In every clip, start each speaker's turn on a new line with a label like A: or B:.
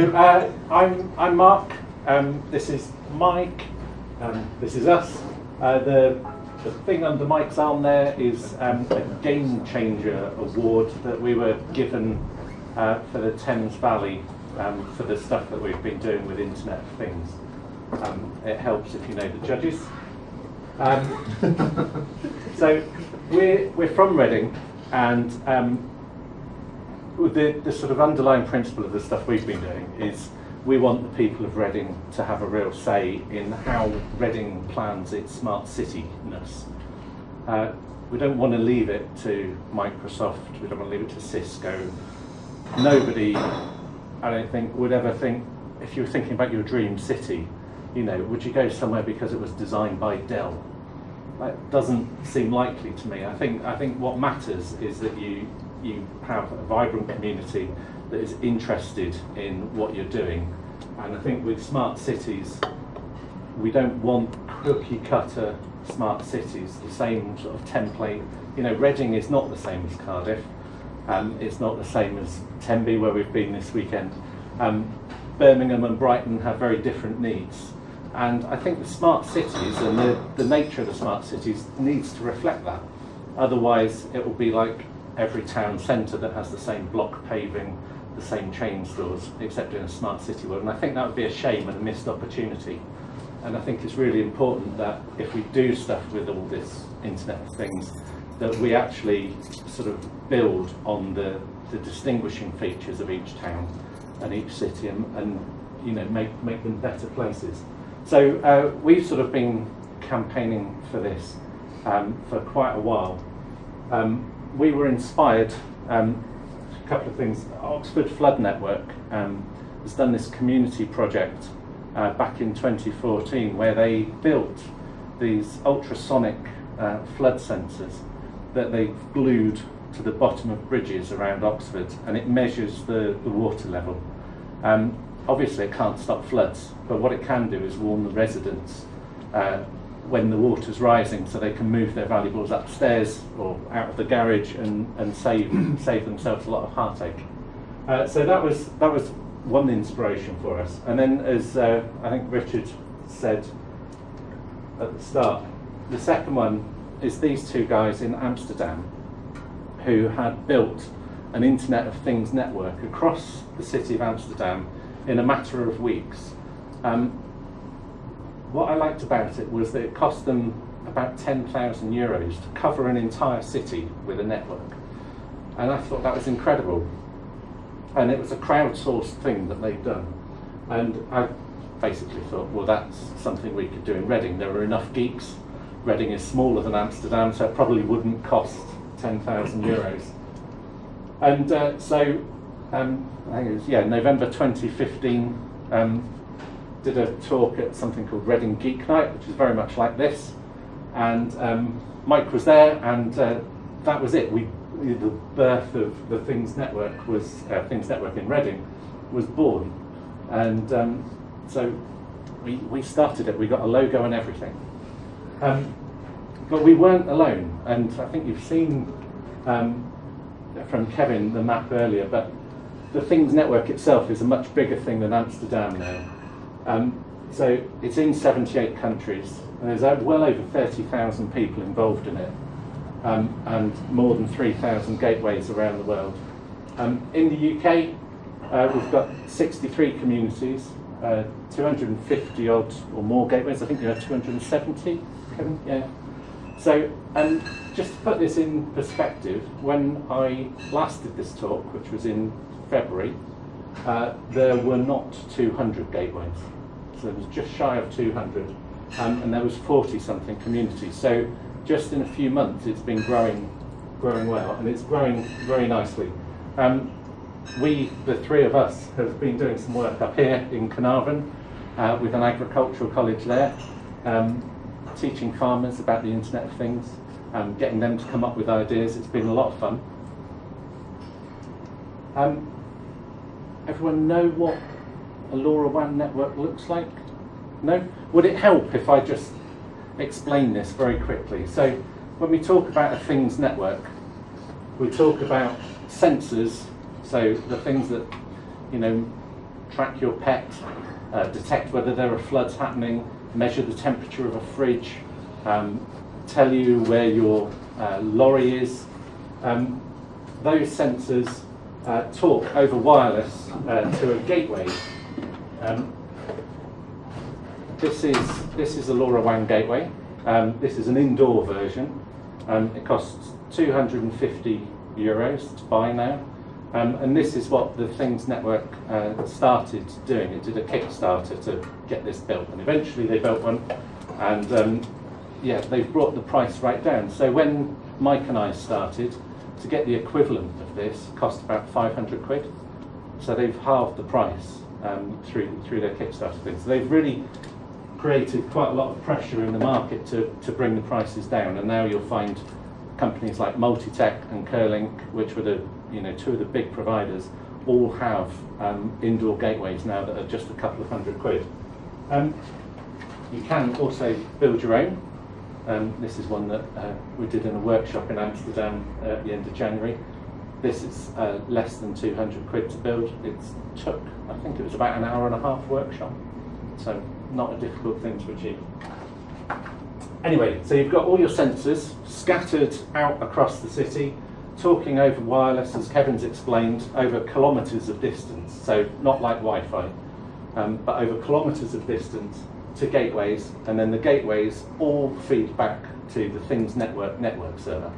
A: I'm Mark, this is Mike, this is us. The thing under Mike's arm there is a Game Changer award that we were given for the Thames Valley for the stuff that we've been doing with Internet of Things. It helps if you know the judges. So we're from Reading, and the sort of underlying principle of the stuff we've been doing is we want the people of Reading to have a real say in how Reading plans its smart city-ness. We don't want to leave it to Microsoft, we don't want to leave it to Cisco. Nobody, I don't think, would ever think, if you were thinking about your dream city, you know, would you go somewhere because it was designed by Dell? That doesn't seem likely to me. I think what matters is that you have a vibrant community that is interested in what you're doing. And I think with smart cities, we don't want cookie cutter smart cities, the same sort of template. You know, Reading is not the same as Cardiff. It's not the same as Tenby, where we've been this weekend. Birmingham and Brighton have very different needs. And I think the smart cities and the nature of the smart cities needs to reflect that. Otherwise, it will be like every town centre that has the same block paving, the same chain stores, except in a smart city world. And I think that would be a shame and a missed opportunity. And I think it's really important that if we do stuff with all this Internet of Things, that we actually sort of build on the distinguishing features of each town and each city, and you know, make them better places. So we've sort of been campaigning for this for quite a while. We were inspired, a couple of things. Oxford Flood Network has done this community project back in 2014 where they built these ultrasonic flood sensors that they've glued to the bottom of bridges around Oxford, and it measures the water level. Obviously it can't stop floods, but what it can do is warn the residents when the water's rising, so they can move their valuables upstairs or out of the garage and save themselves a lot of heartache. So that was one inspiration for us. And then, as I think Richard said at the start, the second one is these two guys in Amsterdam who had built an Internet of Things network across the city of Amsterdam in a matter of weeks. What I liked about it was that it cost them about €10,000 to cover an entire city with a network. And I thought that was incredible. And it was a crowdsourced thing that they'd done. And I basically thought, well, that's something we could do in Reading. There are enough geeks. Reading is smaller than Amsterdam, so it probably wouldn't cost €10,000. And so I think it was, November 2015, did a talk at something called Reading Geek Night, which is very much like this. And Mike was there, and that was it. The birth of the Things Network was, Things Network in Reading was born. And so we started it, we got a logo and everything. But we weren't alone, and I think you've seen from Kevin the map earlier, but the Things Network itself is a much bigger thing than Amsterdam now. So it's in 78 countries, and there's well over 30,000 people involved in it, and more than 3,000 gateways around the world. In the UK, we've got 63 communities, 250 odd or more gateways. I think there are 270, Kevin? Yeah. So, just to put this in perspective, when I last did this talk, which was in February, there were not 200 gateways. So it was just shy of 200, and there was 40-something communities. So just in a few months, it's been growing well, and it's growing very nicely. We, the three of us, have been doing some work up here in Carnarvon with an agricultural college there, teaching farmers about the Internet of Things, getting them to come up with ideas. It's been a lot of fun. Everyone know what a LoRaWAN network looks like? No? Would it help if I just explain this very quickly? So when we talk about a Things network, we talk about sensors, so the things that, you know, track your pet, detect whether there are floods happening, measure the temperature of a fridge, tell you where your lorry is. Those sensors talk over wireless to a gateway. This is a LoRaWAN gateway. This is an indoor version. It costs €250 to buy now. And this is what the Things Network started doing. It did a Kickstarter to get this built, and eventually they built one. And yeah, they've brought the price right down. So when Mike and I started, to get the equivalent of this cost about £500. So they've halved the price through their Kickstarter thing. So they've really created quite a lot of pressure in the market to bring the prices down. And now you'll find companies like Multitech and Curlink, which were the two of the big providers, all have indoor gateways now that are just a couple of £100. You can also build your own. This is one that we did in a workshop in Amsterdam at the end of January. This is less than £200 to build. It took, I think it was about an hour and a half workshop, so not a difficult thing to achieve. Anyway, so you've got all your sensors scattered out across the city, talking over wireless, as Kevin's explained, over kilometres of distance, so not like Wi-Fi, but over kilometres of distance to gateways, and then the gateways all feed back to the Things Network server,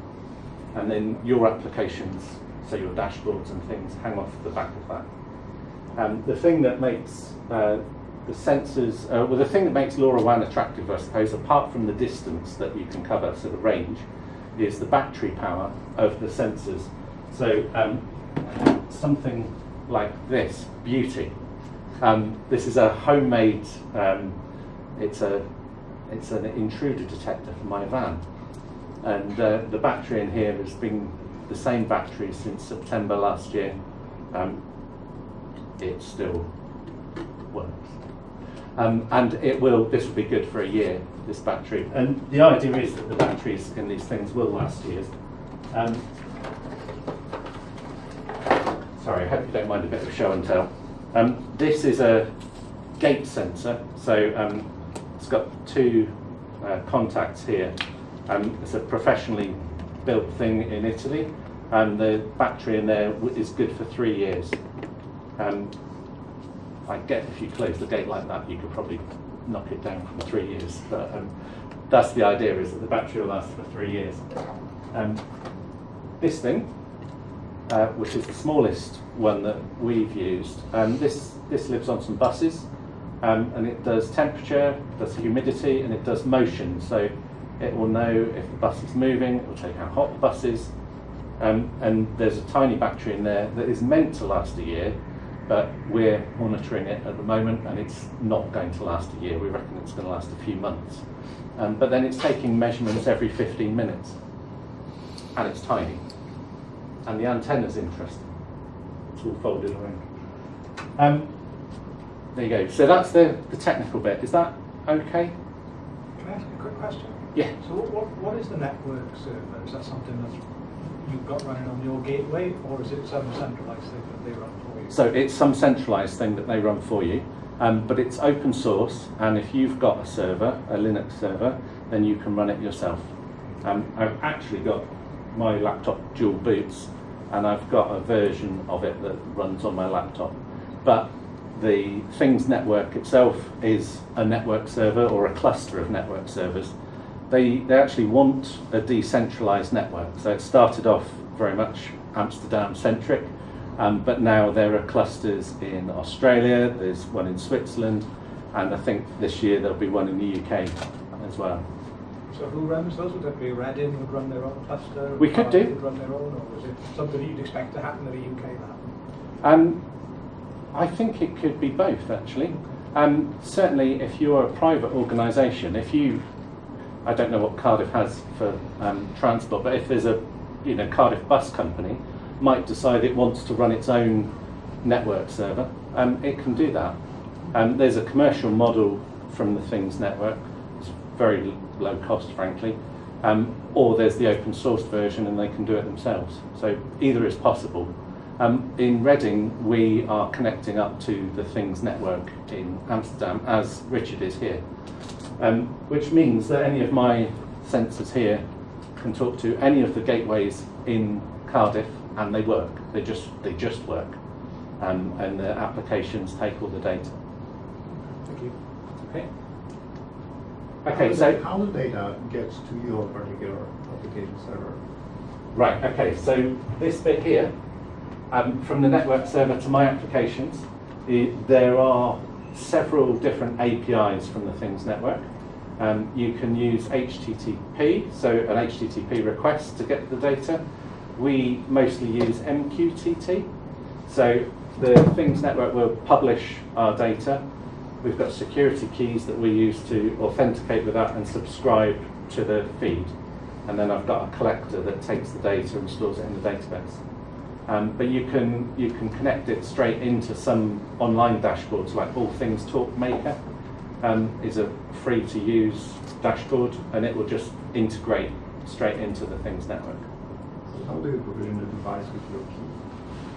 A: and then your applications, so your dashboards and things, hang off the back of that. The thing that makes the sensors, the thing that makes LoRaWAN attractive, I suppose, apart from the distance that you can cover, so the range, is the battery power of the sensors. So something like this beauty. This is a homemade. It's an intruder detector for my van, and the battery in here has been the same battery since September last year. It still works. And this will be good for a year, this battery. And the idea is that the batteries in these things will last years. Sorry, I hope you don't mind a bit of show and tell. This is a gate sensor, so it's got two contacts here. It's a professionally built thing in Italy, and the battery in there is good for 3 years. I get if you close the gate like that, you could probably knock it down from 3 years. But that's the idea, is that the battery will last for 3 years. This thing, which is the smallest one that we've used, this lives on some buses, and it does temperature, does humidity, and it does motion. So it will know if the bus is moving, it will tell you how hot the bus is. And there's a tiny battery in there that is meant to last a year, but we're monitoring it at the moment, and it's not going to last a year. We reckon it's going to last a few months. But then it's taking measurements every 15 minutes, and it's tiny. And the antenna's interesting. It's all folded around. There you go. So that's the technical bit. Is that okay?
B: Can I ask a quick question?
A: Yeah.
B: So what is the network server? Is that something that you've got running on your gateway, or is it some centralised thing that they run for you?
A: So it's some centralised thing that they run for you, but it's open source, and if you've got a server, a Linux server, then you can run it yourself. I've actually got my laptop dual boots, and I've got a version of it that runs on my laptop. But the Things Network itself is a network server, or a cluster of network servers. They actually want a decentralised network. So it started off very much Amsterdam-centric, but now there are clusters in Australia, there's one in Switzerland, and I think this year there'll be one in the UK as well.
B: So who runs those? Would that be Reading would run their own cluster?
A: We could do.
B: Would run their own, or is it something you'd expect to happen in the UK that happen?
A: I think it could be both, actually. Certainly, if you're a private organisation, I don't know what Cardiff has for transport, but if there's a Cardiff bus company might decide it wants to run its own network server, it can do that. There's a commercial model from the Things Network. It's very low cost, frankly. Or there's the open source version, and they can do it themselves. So either is possible. In Reading, we are connecting up to the Things network in Amsterdam, as Richard is here, which means that any of my sensors here can talk to any of the gateways in Cardiff, and they work. They just work, and the applications take all the data.
B: Thank you.
A: Okay. Okay. So
C: how the data gets to your particular application server?
A: right. Okay. So this bit here. From the network server to my applications, there are several different APIs from the Things network. You can use HTTP, so an HTTP request to get the data. We mostly use MQTT. So the Things network will publish our data. We've got security keys that we use to authenticate with that and subscribe to the feed. And then I've got a collector that takes the data and stores it in the database. But you can connect it straight into some online dashboards, like All Things Talk Maker is a free to use dashboard, and it will just integrate straight into the Things network.
C: How do you provision the device with your key?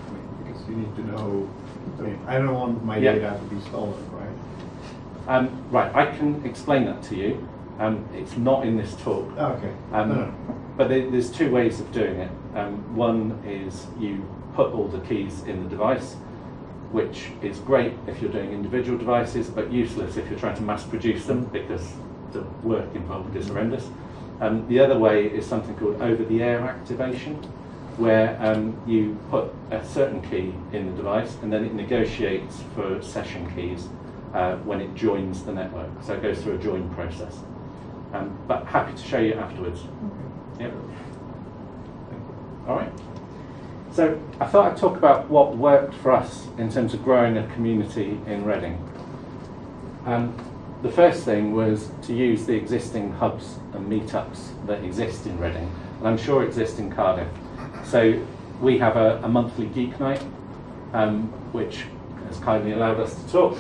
C: I mean, because you need to know. I mean, I don't want my data to be stolen, right?
A: Right, I can explain that to you. It's not in this talk.
C: Oh, okay. No.
A: But there's two ways of doing it. One is you put all the keys in the device, which is great if you're doing individual devices, but useless if you're trying to mass produce them, because the work involved is horrendous. The other way is something called over-the-air activation, where you put a certain key in the device and then it negotiates for session keys when it joins the network. So it goes through a join process. But happy to show you afterwards.
C: Okay.
A: Yep. All right. So I thought I'd talk about what worked for us in terms of growing a community in Reading. The first thing was to use the existing hubs and meetups that exist in Reading, and I'm sure exist in Cardiff. So we have a monthly geek night, which has kindly allowed us to talk.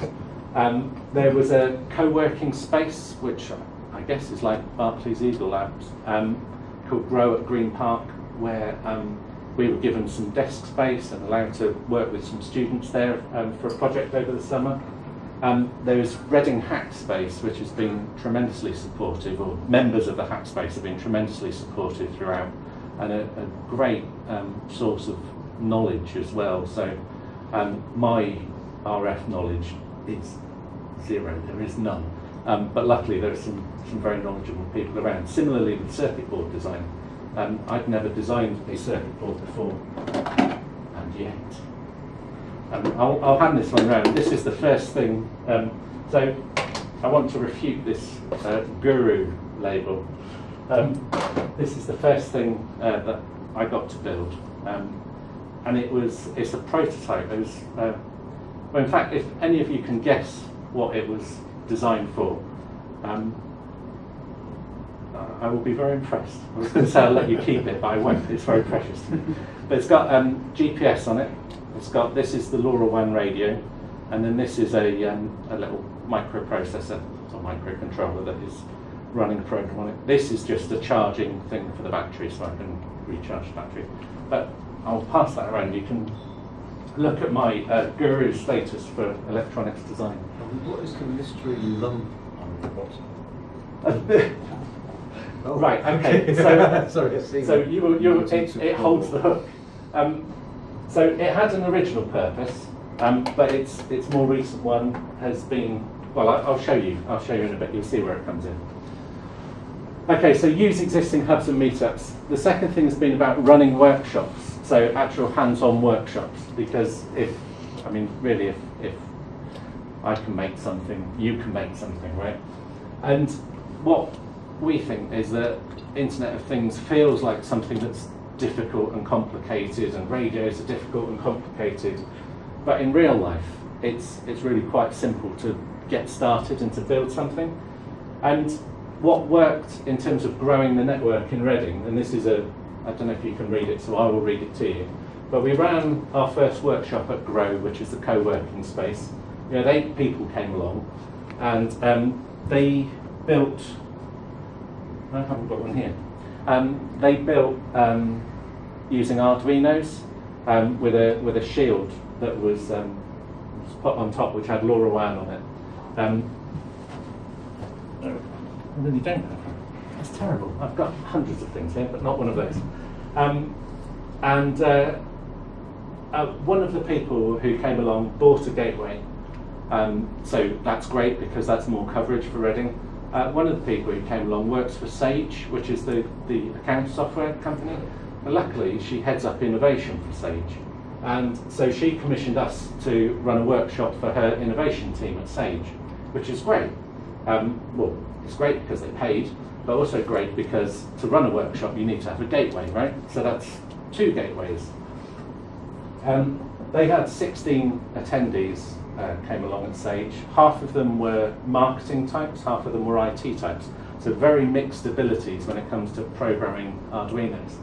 A: There was a co-working space, which I guess is like Barclays Eagle Labs, called Grow at Green Park, where we were given some desk space and allowed to work with some students there for a project over the summer. There's Reading Hack Space, which has been tremendously supportive, or members of the Hack Space have been tremendously supportive throughout, and a great source of knowledge as well. So my RF knowledge is zero, there is none. But luckily there are some very knowledgeable people around. Similarly with circuit board design. I'd never designed a circuit board before, and yet. I'll hand this one round. This is the first thing. So I want to refute this guru label. This is the first thing that I got to build. And it's a prototype. It was, well, in fact, if any of you can guess what it was designed for, I will be very impressed. I was going to say I'll let you keep it, but I won't. It's very precious to me. But it's got GPS on it. This is the LoRaWAN radio, and then this is a little microprocessor, or microcontroller that is running a program on it. This is just a charging thing for the battery, so I can recharge the battery. But I'll pass that around. You can look at my guru status for electronics design.
D: What is the mystery lump on the bottom?
A: Oh. Right. Okay. So,
D: sorry.
A: It holds the hook. So it had an original purpose, but its more recent one has been. Well, I'll show you. I'll show you in a bit. You'll see where it comes in. Okay. So use existing hubs and meetups. The second thing has been about running workshops. So actual hands-on workshops, because if I can make something, you can make something, right? And what we think is that Internet of Things feels like something that's difficult and complicated, and radios are difficult and complicated, but in real life it's really quite simple to get started and to build something. And what worked in terms of growing the network in Reading, and this is I don't know if you can read it, so I will read it to you, but we ran our first workshop at Grow, which is the co-working space. 8 people came along, and they built, I haven't got one here, they built using Arduinos, with a shield that was put on top, which had Laura Wan on it. I really don't have that. That's terrible. I've got hundreds of things here, but not one of those. One of the people who came along bought a gateway. So that's great because that's more coverage for Reading. One of the people who came along works for Sage, which is the account software company. And luckily, she heads up innovation for Sage. And so she commissioned us to run a workshop for her innovation team at Sage, which is great. Well, it's great because they paid, but also great because to run a workshop, you need to have a gateway, right? So that's 2 gateways. They had 16 attendees came along at Sage. Half of them were marketing types, half of them were IT types. So very mixed abilities when it comes to programming Arduinos.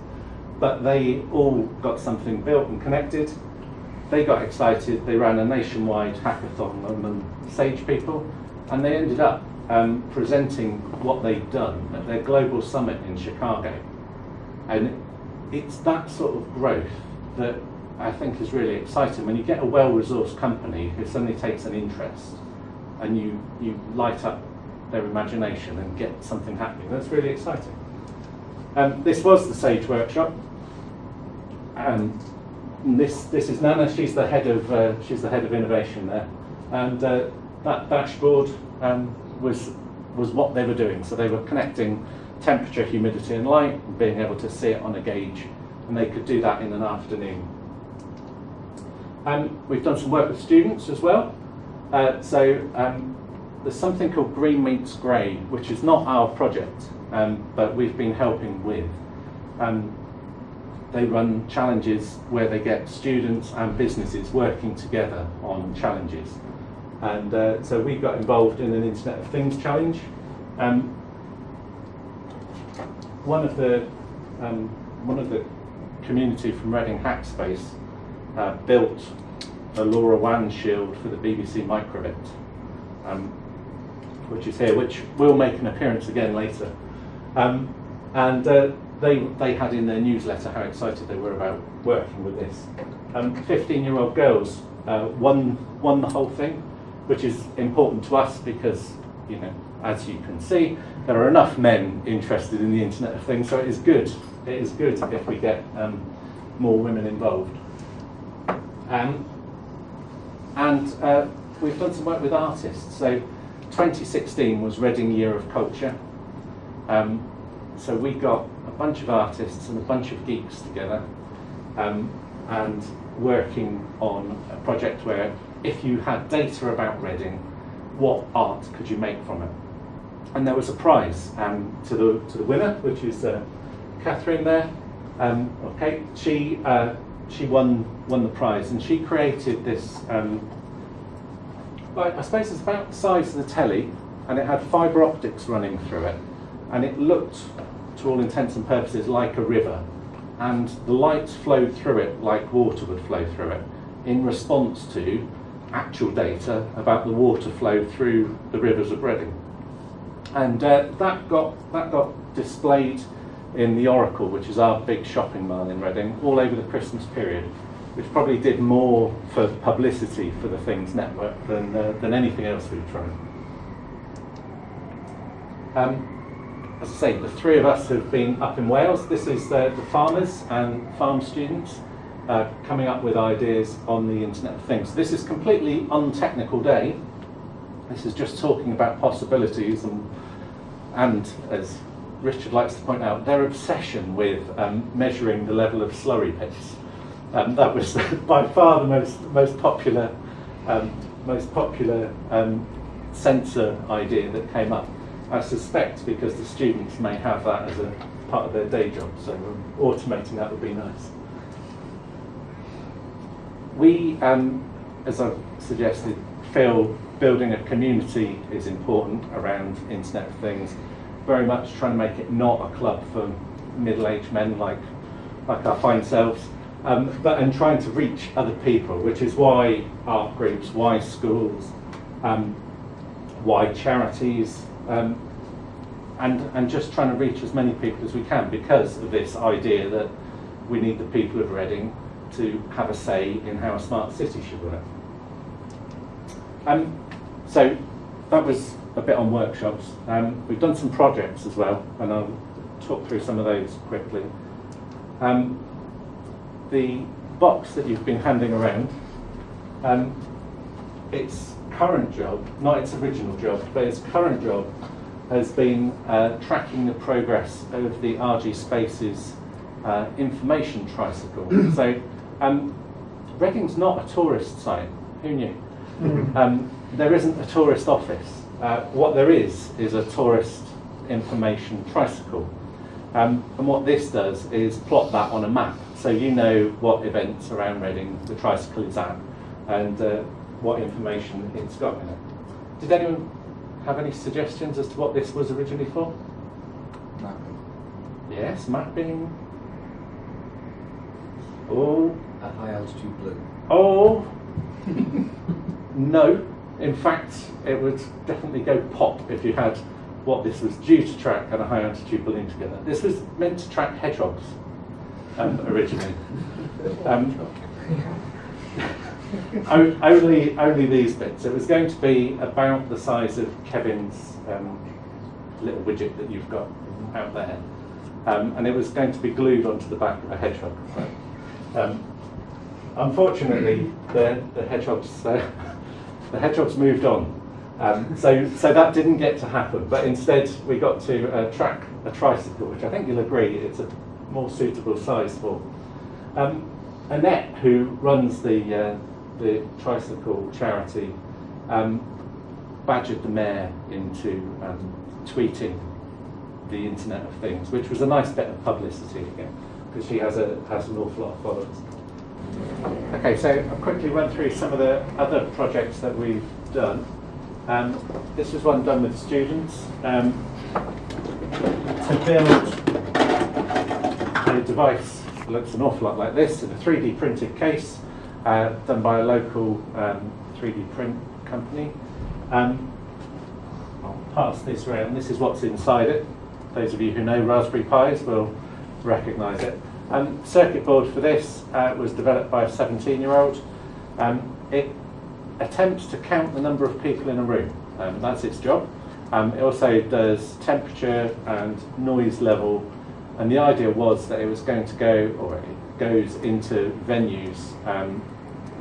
A: But they all got something built and connected. They got excited, they ran a nationwide hackathon among Sage people, and they ended up presenting what they'd done at their global summit in Chicago. And it's that sort of growth that I think is really exciting when you get a well-resourced company who suddenly takes an interest and you light up their imagination and get something happening. That's really exciting. This was the Sage workshop. This is Nana. She's the head of innovation there, and that dashboard was what they were doing. So they were connecting temperature, humidity, and light, and being able to see it on a gauge, and they could do that in an afternoon. We've done some work with students as well. There's something called Green Meets Grey, which is not our project, but we've been helping with. They run challenges where they get students and businesses working together on challenges. And so we got involved in an Internet of Things challenge. One of the community from Reading Hackspace built a Laura Wan shield for the BBC Microbit, which is here, which will make an appearance again later. They had in their newsletter how excited they were about working with this. 15-year-old girls won the whole thing, which is important to us because, you know, as you can see, there are enough men interested in the Internet of Things, so it is good. It is good if we get more women involved. We've done some work with artists. So 2016 was Reading Year of Culture. So we got a bunch of artists and a bunch of geeks together and working on a project where if you had data about Reading, what art could you make from it? And there was a prize to the winner, which is Catherine there. Okay, she won the prize, and she created this. I suppose it's about the size of the telly, and it had fibre optics running through it, and it looked, to all intents and purposes, like a river, and the lights flowed through it like water would flow through it, in response to actual data about the water flow through the rivers of Reading. And that got displayed in the Oracle, which is our big shopping mall in Reading, all over the Christmas period, which probably did more for publicity for the Things Network than anything else we've tried. As I say, the 3 of us have been up in Wales. This is the farmers and farm students coming up with ideas on the Internet of Things. This is completely untechnical day. This is just talking about possibilities and as Richard likes to point out, their obsession with measuring the level of slurry pits. That was by far the most popular sensor idea that came up. I suspect because the students may have that as a part of their day job, so automating that would be nice. We, as I've suggested, feel building a community is important around Internet of Things. Very much trying to make it not a club for middle-aged men like our fine selves, and trying to reach other people, which is why art groups, why schools, why charities, and just trying to reach as many people as we can because of this idea that we need the people of Reading to have a say in how a smart city should work. So that was a bit on workshops. We've done some projects as well, and I'll talk through some of those quickly. The box that you've been handing around, its current job, not its original job, but its current job has been tracking the progress of the RG Spaces information tricycle. So Reading's not a tourist site, who knew? There isn't a tourist office. What there is a tourist information tricycle. And what this does is plot that on a map, so you know what events around Reading the tricycle is at, and what information it's got in it. Did anyone have any suggestions as to what this was originally for?
D: Mapping.
A: Yes, mapping. Oh.
D: At high altitude blue.
A: Oh. No. In fact, it would definitely go pop if you had what this was due to track and a high altitude balloon together. This was meant to track hedgehogs originally. Only these bits. It was going to be about the size of Kevin's little widget that you've got out there, and it was going to be glued onto the back of a hedgehog. Unfortunately, the hedgehogs moved on, so that didn't get to happen. But instead, we got to track a tricycle, which I think you'll agree it's a more suitable size for. Annette, who runs the tricycle charity, badgered the mayor into tweeting the Internet of Things, which was a nice bit of publicity again, because she has an awful lot of followers. Okay, so I'll quickly run through some of the other projects that we've done. This was one done with students to build a device that looks an awful lot like this in a 3D printed case, done by a local 3D print company. I'll pass this around. This is what's inside it. Those of you who know Raspberry Pis will recognise it. Circuit board for this was developed by a 17-year-old. It attempts to count the number of people in a room. That's its job. It also does temperature and noise level, and the idea was that it was going to go, or it goes into venues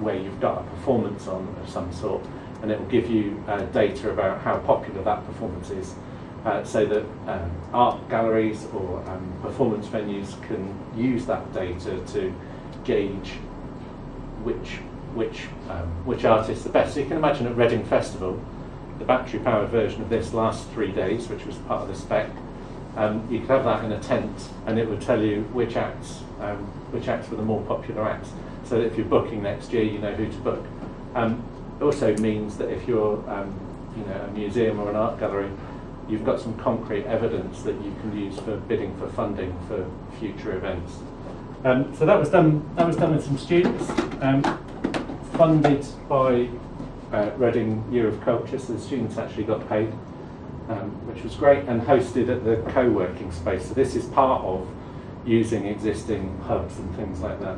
A: where you've got a performance on of some sort, and it will give you data about how popular that performance is. So that art galleries or performance venues can use that data to gauge which artists are best. So you can imagine at Reading Festival, the battery-powered version of this lasts 3 days, which was part of the spec. You could have that in a tent, and it would tell you which acts were the more popular acts. So that if you're booking next year, you know who to book. It also means that if you're a museum or an art gallery, you've got some concrete evidence that you can use for bidding for funding for future events. So that was done with some students, funded by Reading Year of Culture, so the students actually got paid, which was great, and hosted at the co-working space. So this is part of using existing hubs and things like that.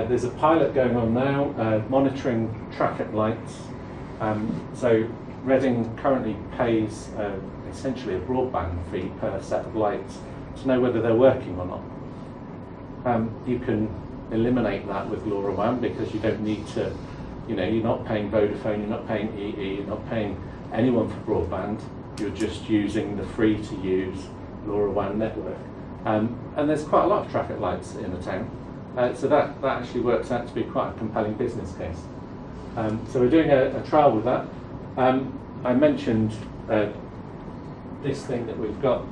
A: There's a pilot going on now, monitoring traffic lights. So Reading currently pays essentially a broadband fee per set of lights to know whether they're working or not. You can eliminate that with LoRaWAN because you don't need to, you're not paying Vodafone, you're not paying EE, you're not paying anyone for broadband, you're just using the free to use LoRaWAN network. And there's quite a lot of traffic lights in the town, so that actually works out to be quite a compelling business case. So we're doing a trial with that. I mentioned this thing that we've got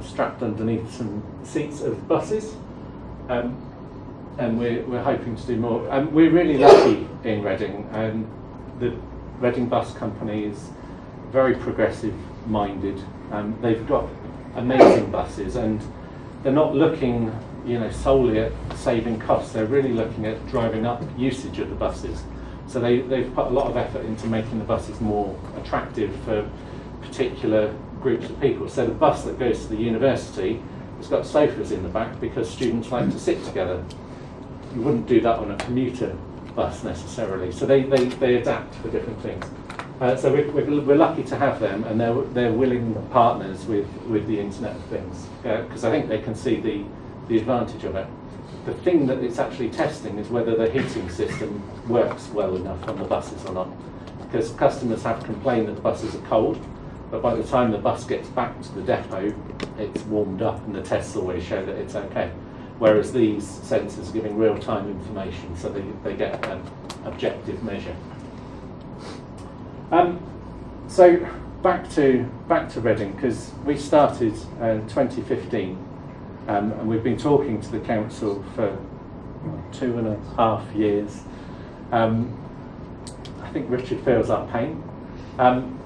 A: strapped underneath some seats of buses, and we're hoping to do more. We're really lucky in Reading, and the Reading Bus Company is very progressive-minded. They've got amazing buses, and they're not looking, solely at saving costs. They're really looking at driving up usage of the buses. So they've put a lot of effort into making the buses more attractive for particular groups of people. So the bus that goes to the university It's got sofas in the back because students like to sit together. You wouldn't do that on a commuter bus necessarily. So they adapt for different things. So we're lucky to have them, and they're willing partners with the Internet of Things, because I think they can see the advantage of it. The thing that it's actually testing is whether the heating system works well enough on the buses or not, because customers have complained that the buses are cold, but by the time the bus gets back to the depot, it's warmed up, and the tests always show that it's okay. Whereas these sensors are giving real-time information, so they get an objective measure. So back to Reading, because we started in 2015, and we've been talking to the council for 2.5 years. I think Richard feels our pain.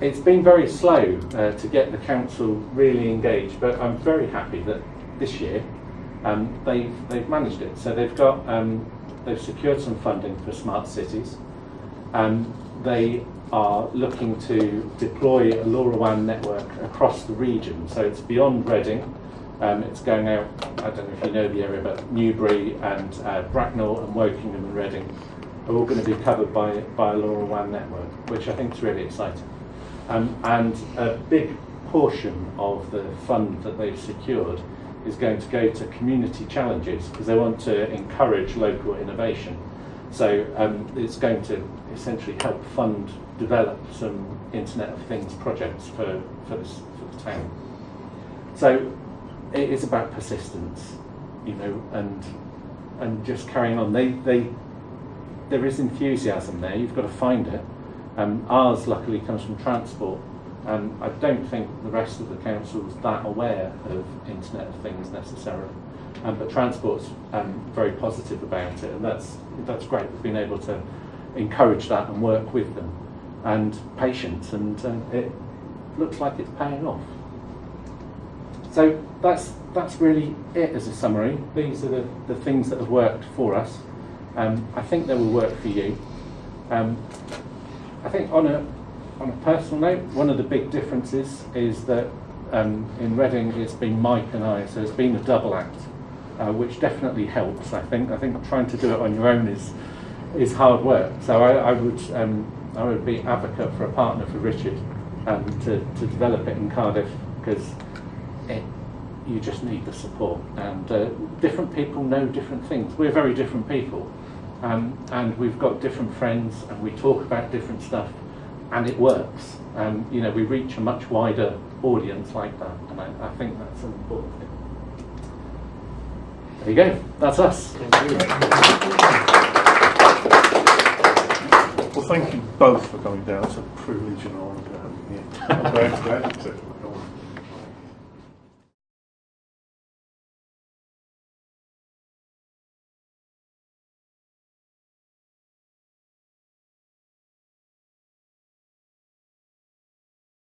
A: It's been very slow to get the council really engaged, but I'm very happy that this year they've managed it. So they've secured some funding for smart cities. They are looking to deploy a LoRaWAN network across the region. So it's beyond Reading. It's going out, I don't know if you know the area, but Newbury and Bracknell and Wokingham and Reading are all going to be covered by a LoRaWAN network, which I think is really exciting. And a big portion of the fund that they've secured is going to go to community challenges, because they want to encourage local innovation. So it's going to essentially help develop some Internet of Things projects for the town. So it is about persistence, you know, and just carrying on. There is enthusiasm there. You've got to find it. Ours luckily comes from transport. I don't think the rest of the council is that aware of Internet of Things necessarily, but transport's very positive about it, and that's great. We've been able to encourage that and work with them, and patience, and it looks like it's paying off. So that's really it as a summary. These are the things that have worked for us. I think they will work for you. I think on a personal note, one of the big differences is that in Reading it's been Mike and I, so it's been a double act, which definitely helps. I think trying to do it on your own is hard work. So I would be advocate for a partner for Richard to develop it in Cardiff, because you just need the support, and different people know different things. We're very different people, and we've got different friends, and we talk about different stuff, and it works. You know, we reach a much wider audience like that, and I think that's an important thing. There you go, that's us.
E: Thank you. Well, thank you both for coming down. It's a privilege and honour to have you here.
C: I'm glad to.